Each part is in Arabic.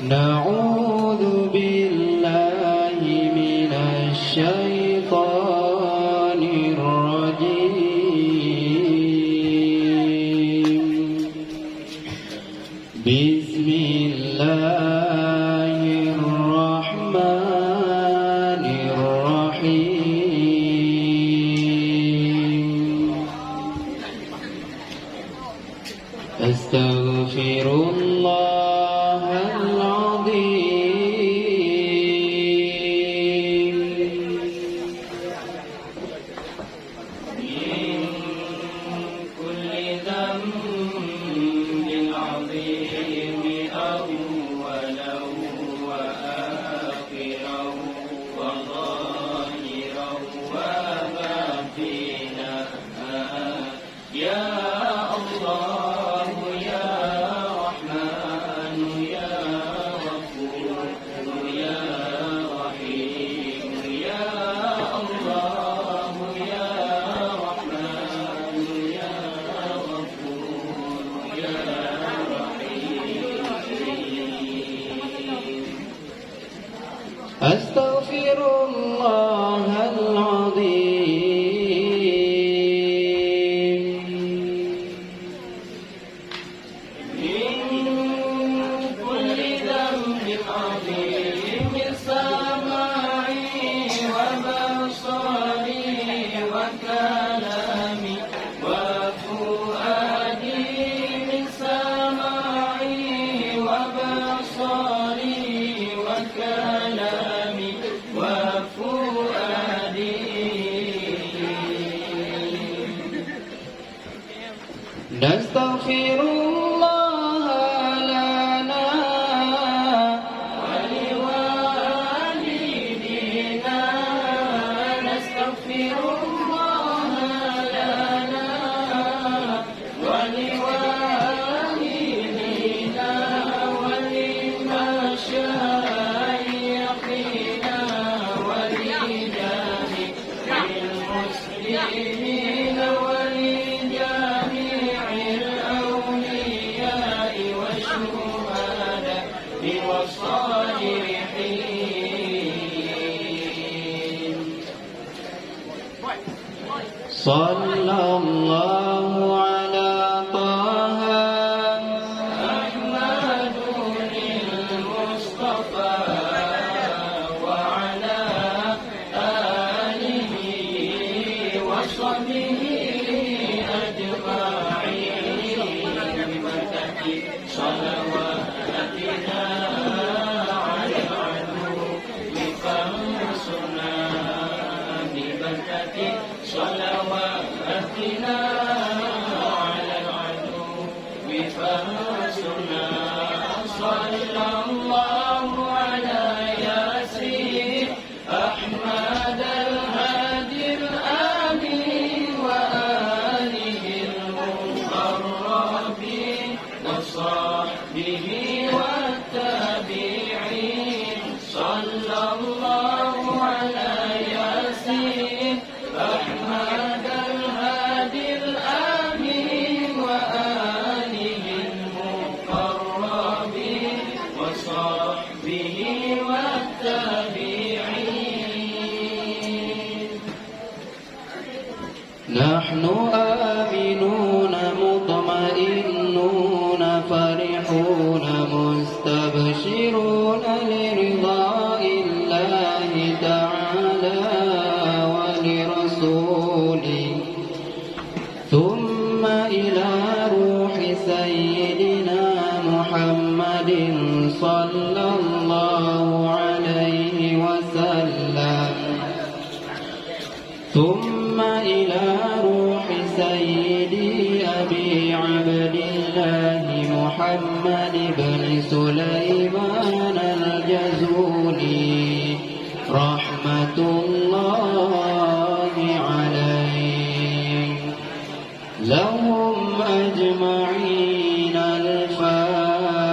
نعوذ بالله من الشيطان الرجيم. بسم الله الرحمن الرحيم. أستغفر الله العظيم من كل ذنب عظيم أوله وآخره وظاهره وباطنه يا الله يا رحمن يا غفور يا رحيم يا الله يا رحمن يا غفور يا رحيم. أستغفر الله العظيم من كل ذنب عظيم سمعي وبصري وكلامي وفؤادي من سمعي وبصري وكلامي وفؤادي. نستغفر الله لنا ولوالدينا. نستغفر الله لنا ولوالدينا ولمشايخنا ولجميع المسلمين ولجميع الأولياء والشهداء والصالحين. صلى الله على طه أحمد المصطفى وعلى آله وصحبه أجمعين. ببركة صلواتنا على العدو فانصرنا. ببركة صلواتنا على العدو فانصرنا. صلى الله على ياسين أحمد الهادي الآمين وآله المقربين وصحبه والتابعين. صلى الله على ياسين أحمد الهادي الآمين وآله المقربين وصحبه والتابعين. نحن آمنون مطمئنون فرحون مستبشرون لرضاء الله تعالى ولرسوله ثم إلى روح سيدنا محمد صلى الله عليه وسلم. ثم إلى روح سيدي أبي عبد الله محمد بن سليمان الجزولي رحمة الله عليه. لهم أجمعين الفاتحة.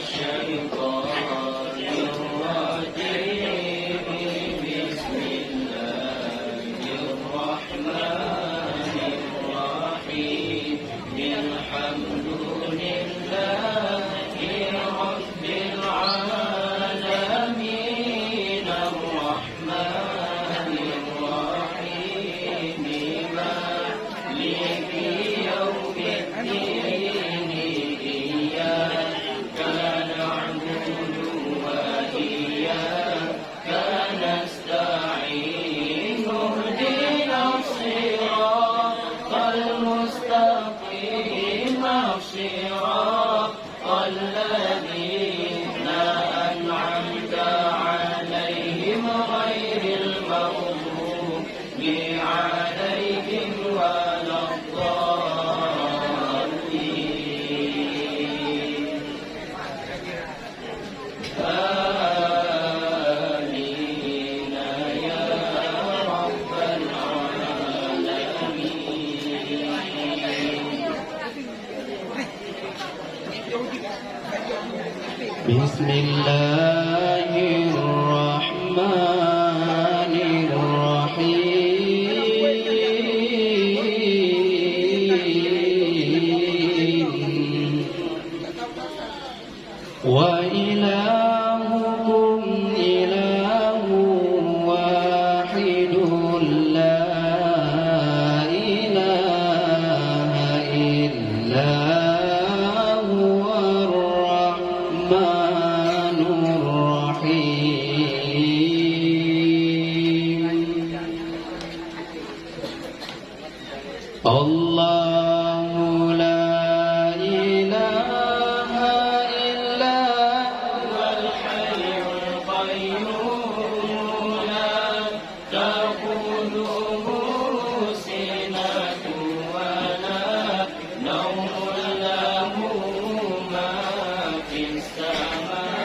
الشيطان الرجيم. بسم الله بسم الله الرحمن الرحيم وإلهكم إله واحد لا إله إلا هو الرحمن الرحيم الله لا إله إلا هو الحي القيوم لا تأخذه سنة ولا نوم له ما في السماء